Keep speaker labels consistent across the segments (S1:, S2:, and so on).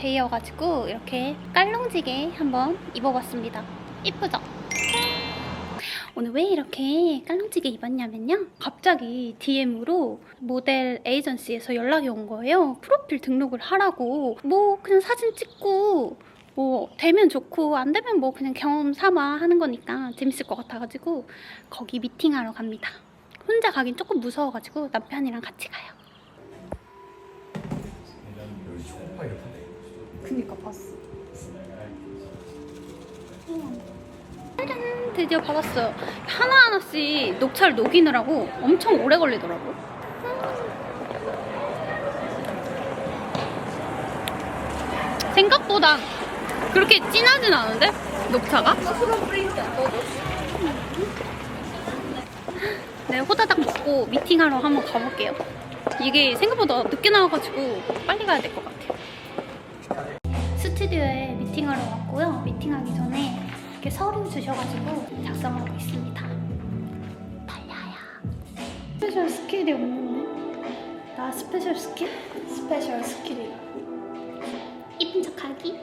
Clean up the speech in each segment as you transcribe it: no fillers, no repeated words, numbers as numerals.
S1: 데이여가지고 이렇게 깔롱지게 한번 입어봤습니다. 이쁘죠? 오늘 왜 이렇게 깔롱지게 입었냐면요, 갑자기 DM으로 모델 에이전시에서 연락이 온 거예요. 프로필 등록을 하라고. 뭐 그냥 사진 찍고 뭐 되면 좋고 안 되면 뭐 그냥 경험 삼아 하는 거니까 재밌을 것 같아가지고 거기 미팅하러 갑니다. 혼자 가긴 조금 무서워가지고 남편이랑 같이 가요.
S2: 여기 초코파이 같은데?
S1: 그니까 봤어. 짜잔! 드디어 받았어요. 하나하나씩 녹차를 녹이느라고 엄청 오래 걸리더라고. 생각보다 그렇게 진하진 않은데? 녹차가? 네, 호다닥 먹고 미팅하러 한번 가볼게요. 이게 생각보다 늦게 나와가지고 빨리 가야 될 것 같아요. 스튜디오에 미팅하러 왔고요. 미팅하기 전에 이렇게 서류 주셔가지고 작성하고 있습니다. 달려요. 스페셜 스킬이 없는데? 나 스페셜 스킬? 스페셜 스킬이 이쁜 척하기?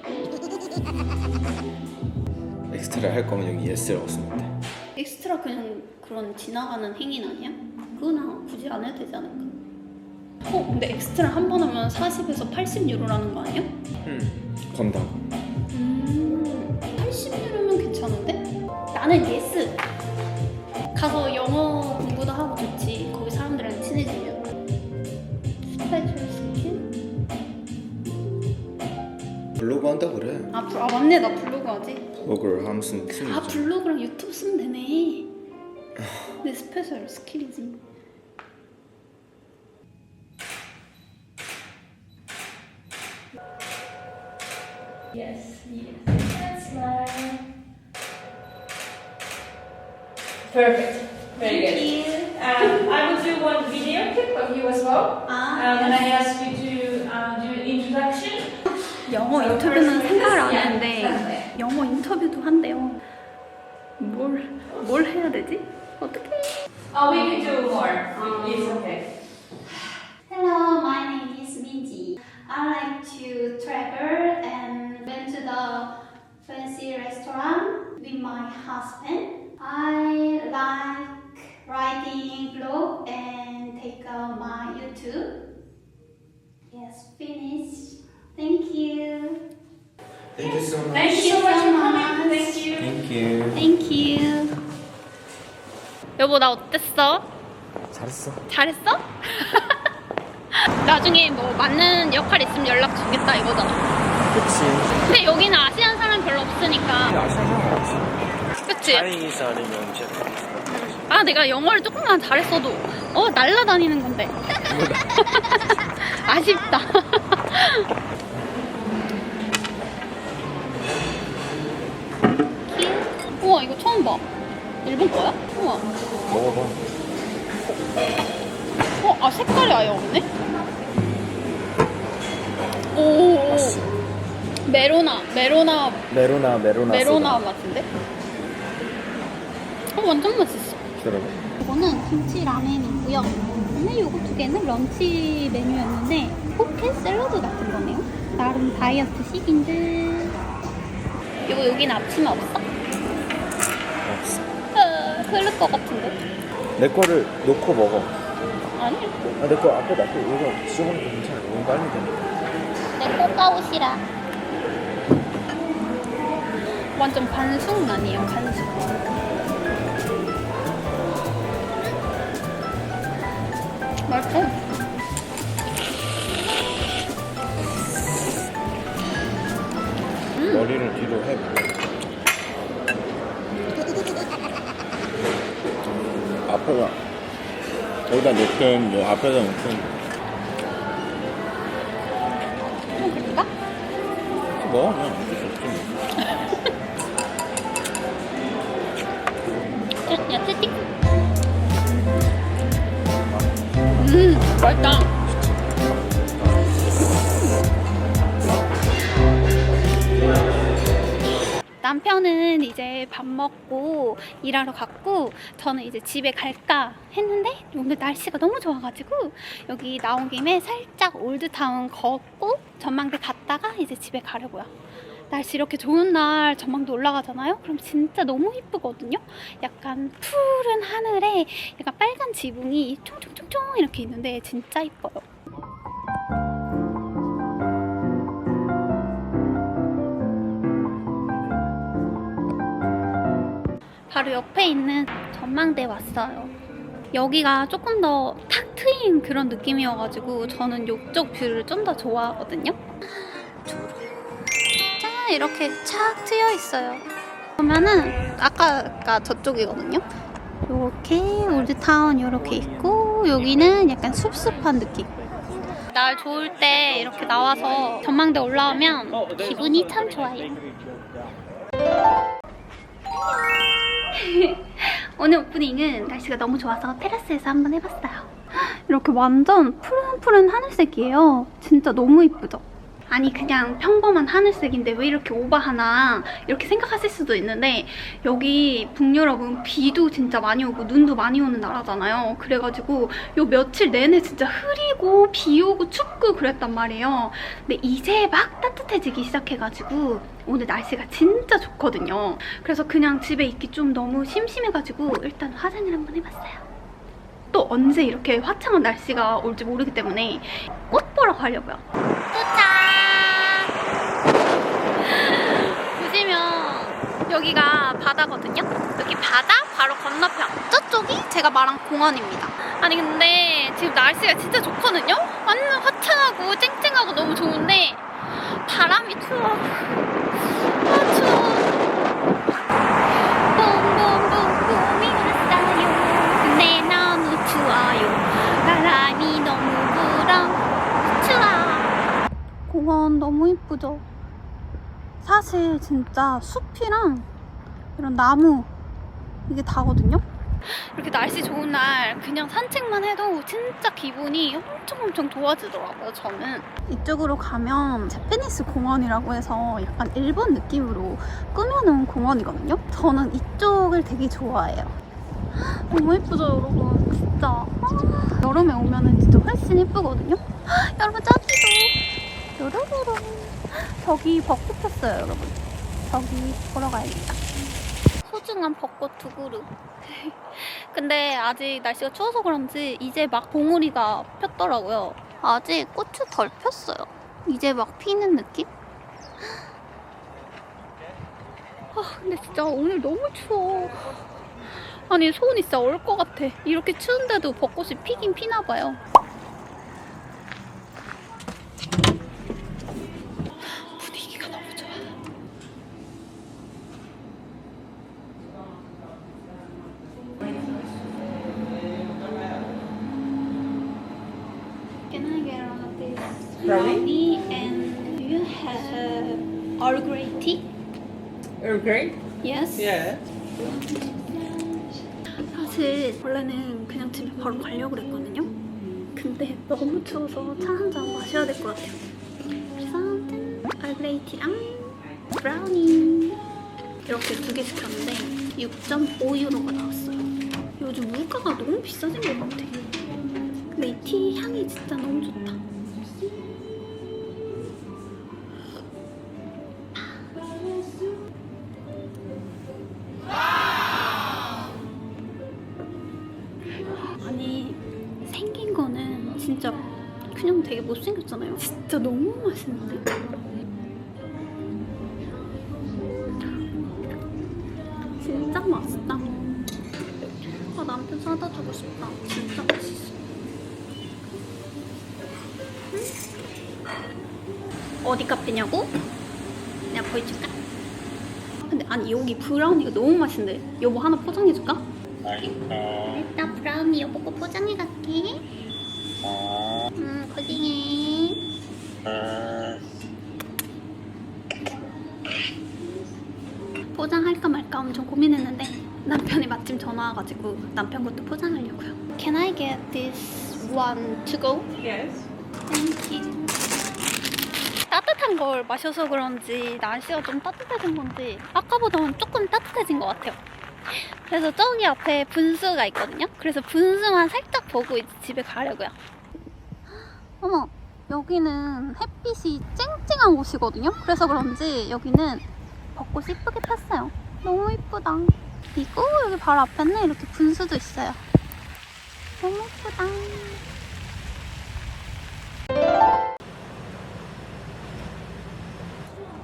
S2: 엑스트라 할 거면 여기 예스라고 쓰면 돼.
S1: 엑스트라 그냥 그런 지나가는 행위 아니야? 그거나 굳이 안 해도 되지 않을까? 근데 엑스트라 한 번 하면 40에서 80유로라는 거 아니야?
S2: 건당.
S1: 80유로면 괜찮은데? 나는 예스! 가서 영어 공부도 하고 좋지. 거기 사람들이랑 친해지면. 스페셜 스킬?
S2: 블로그 한다 그래.
S1: 맞네. 나 블로그 하지.
S2: 블로그를 하면서
S1: 블로그랑 유튜브 쓰면 되네. 내 스페셜 스킬이지.
S3: Yes, yes. That's right. Perfect. Very good.
S1: Thank you.
S3: I will do one video clip of you as well. And I ask you to do an introduction.
S1: 영어 인터뷰는 생각을 안 했는데 영어 인터뷰도 한대요. 뭘 해야 되지? 어떻게?
S3: Oh, we can do more. It's okay.
S1: Hello, my name is Minji. I like to travel and went to the fancy restaurant with my husband. I like writing blog and take out my YouTube. Yes, finished. Thank you.
S2: Thank you so much.
S3: Thank you so much for coming. Thank you.
S2: Thank you.
S1: Thank you. 여보, 나 어땠어?
S2: 잘했어.
S1: 잘했어? 나중에 뭐 맞는 역할 있으면 연락 주겠다 이거잖아.
S2: 그치.
S1: 근데 여기는 아시안 사람 별로 없으니까.
S2: 아시아 사람 없어.
S1: 그치?
S2: 차이니즈 아니면 제프니즈.
S1: 내가 영어를 조금만 잘했어도 날라다니는 건데. 아쉽다. 우와, 이거 처음 봐. 일본 거야? 우와.
S2: 먹어봐.
S1: 색깔이 아예 없네? 오.
S2: 맛있어.
S1: 메로나
S2: 소다.
S1: 맛인데? 완전 맛있어.
S2: 들어봐.
S1: 이거는 김치 라멘이고요. 근데 요거 두 개는 런치 메뉴였는데 포켓 샐러드 같은 거네요. 나름 다이어트식인 듯. 여긴 앞치마 없어?
S2: 없어.
S1: 흐를 것 같은데?
S2: 내 거를 놓고 먹어.
S1: 아니,
S2: 내 거 앞에 놔둬. 이거 지워보니까 괜찮아. 너무 빨리 되니까.
S1: 내 꽃가옷이라. 완전 반숙 아니에요, 간숙. 맛있어.
S2: 머리를 뒤로 해. 앞에다 여기다 놓든 뭐 앞에다 놓든
S1: 좀 그럴까?
S2: 뭐 그냥 어쩔 수 없지.
S1: 야채 틱. 맛있다. 땀 남편은 이제 밥 먹고 일하러 갔고 저는 이제 집에 갈까 했는데 오늘 날씨가 너무 좋아가지고 여기 나온 김에 살짝 올드타운 걷고 전망대 갔다가 이제 집에 가려고요. 날씨 이렇게 좋은 날 전망대 올라가잖아요? 그럼 진짜 너무 이쁘거든요? 약간 푸른 하늘에 약간 빨간 지붕이 총총총총 이렇게 있는데 진짜 이뻐요. 바로 옆에 있는 전망대에 왔어요. 여기가 조금 더 탁 트인 그런 느낌이어가지고 저는 이쪽 뷰를 좀 더 좋아하거든요. 짠! 이렇게 착 트여 있어요. 그러면은 아까가 저쪽이거든요. 이렇게 올드타운 이렇게 있고 여기는 약간 숲숲한 느낌. 날 좋을 때 이렇게 나와서 전망대 올라오면 기분이 참 좋아요. 오늘 오프닝은 날씨가 너무 좋아서 테라스에서 한번 해봤어요. 이렇게 완전 푸른푸른 하늘색이에요. 진짜 너무 이쁘죠? 아니 그냥 평범한 하늘색인데 왜 이렇게 오버하나 이렇게 생각하실 수도 있는데 여기 북유럽은 비도 진짜 많이 오고 눈도 많이 오는 나라잖아요. 그래가지고 요 며칠 내내 진짜 흐리고 비 오고 춥고 그랬단 말이에요. 근데 이제 막 따뜻해지기 시작해가지고 오늘 날씨가 진짜 좋거든요. 그래서 그냥 집에 있기 좀 너무 심심해가지고 일단 화장을 한번 해봤어요. 또 언제 이렇게 화창한 날씨가 올지 모르기 때문에 꽃 보러 가려고요. 도착! 보시면 여기가 바다거든요? 여기 바다 바로 건너편 저쪽이 제가 말한 공원입니다. 아니 근데 지금 날씨가 진짜 좋거든요? 완전 화창하고 쨍쨍하고 너무 좋은데 바람이 추워. 아 추워. 봄봄봄봄이 왔어요. 근데 너무 추워요. 바람이 너무 불어. 추워. 공원 너무 이쁘죠? 사실 진짜 숲이랑 이런 나무 이게 다거든요? 이렇게 날씨 좋은 날 그냥 산책만 해도 진짜 기분이 엄청 좋아지더라고요, 저는. 이쪽으로 가면 제페니스 공원이라고 해서 약간 일본 느낌으로 꾸며놓은 공원이거든요? 저는 이쪽을 되게 좋아해요. 너무 예쁘죠, 여러분? 진짜. 여름에 오면은 진짜 훨씬 예쁘거든요? 여러분, 저기도! 요로로로. 저기 벚꽃 폈어요, 여러분. 저기 보러 가야겠다. 소중한 벚꽃 2그루. 근데 아직 날씨가 추워서 그런지 이제 막 봉우리가 폈더라고요. 아직 꽃이 덜 폈어요. 이제 막 피는 느낌? 근데 진짜 오늘 너무 추워. 아니 손이 진짜 얼 것 같아. 이렇게 추운데도 벚꽃이 피긴 피나 봐요. 분위기가 너무 좋아. Can I get this brownie and do you have Earl Grey tea?
S2: Earl Grey?
S1: Yes.
S2: Yeah.
S1: 사실 원래는 그냥 집에 바로 가려고 그랬거든요. 근데 너무 추워서 차 한 잔 마셔야 될 것 같아요. 그래서 얼그레이티랑 브라우니 이렇게 2개 시켰는데 6.5유로가 나왔어요. 요즘 물가가 너무 비싸진 것 같아. 근데 이 티 향이 진짜 너무 좋다. 아니 생긴 거는 진짜 그냥 되게 못생겼잖아요. 진짜 너무 맛있는데? 진짜 맛있다. 남편 사다 주고 싶다. 진짜 맛있어. 어디 카페냐고? 내가 보여줄까? 근데 아니 여기 브라우니가 너무 맛있는데 여보 하나 포장해줄까? 일단 브라우니 여보 거 포장해갈게. 고생해. 포장할까 말까 엄청 고민했는데 남편이 마침 전화 와가지고 남편 것도 포장하려고요. Can I get this one to go?
S3: Yes.
S1: Thank you. 따뜻한 따뜻한 걸 마셔서 그런지 날씨가 좀 따뜻해진 건지 아까보다는 조금 따뜻해진 것 같아요. 그래서 저기 앞에 분수가 있거든요. 그래서 분수만 살짝 보고 이제 집에 가려고요. 어머, 여기는 햇빛이 쨍쨍한 곳이거든요. 그래서 그런지 여기는 벚꽃이 이쁘게 폈어요. 너무 이쁘다. 그리고 여기 바로 앞에는 이렇게 분수도 있어요. 너무 이쁘다.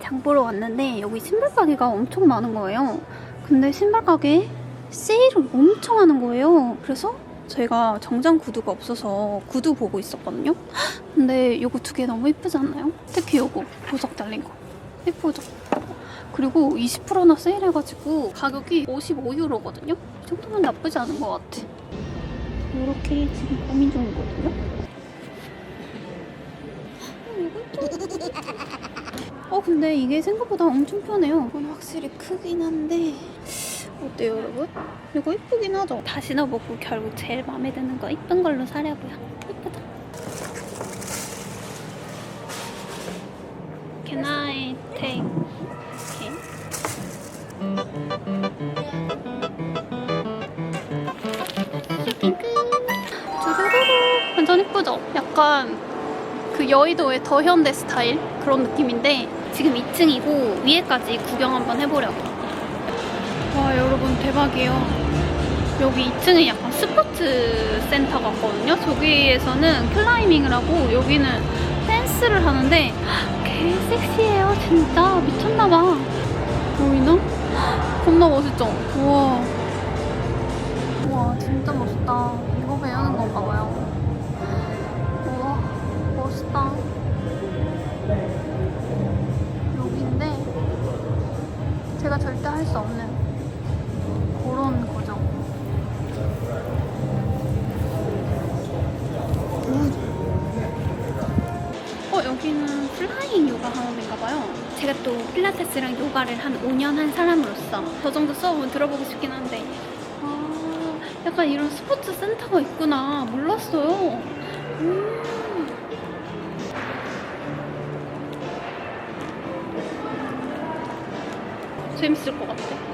S1: 장 보러 왔는데 여기 신발 가게가 엄청 많은 거예요. 근데 신발 가게에 세일을 엄청 하는 거예요. 그래서 저희가 정장 구두가 없어서 구두 보고 있었거든요. 근데 요거 두 개 너무 예쁘지 않나요? 특히 요거 보석 달린 거 예쁘죠? 그리고 20%나 세일해가지고 가격이 55유로거든요. 이 정도면 나쁘지 않은 것 같아. 이렇게 지금 고민 중이거든요. 근데 이게 생각보다 엄청 편해요. 이건 확실히 크긴 한데 어때요, 여러분? 이거 이쁘긴 하죠? 다 신어보고 결국 제일 마음에 드는 거 이쁜 걸로 사려고요. 이쁘다. Can I take? Okay. 두루루루. 완전 이쁘죠? 약간 그 여의도의 더 현대 스타일 그런 느낌인데 지금 2층이고 위에까지 구경 한번 해보려고. 와, 여러분 대박이에요. 여기 2층은 약간 스포츠 센터 같거든요. 저기에서는 클라이밍을 하고 여기는 댄스를 하는데 개 섹시해요. 진짜 미쳤나봐. 보이나? 겁나 멋있죠? 우와. 우와, 진짜 멋있다. 이거 배우는 건가 봐요. 우와, 멋있다. 여기인데 제가 절대 할 수 없는 그런 거죠. 여기는 플라잉 요가 하는 데인가 봐요. 제가 또 필라테스랑 요가를 한 5년 한 사람으로서 저 정도 수업은 들어보고 싶긴 한데 약간 이런 스포츠 센터가 있구나. 몰랐어요. 재밌을 것 같아.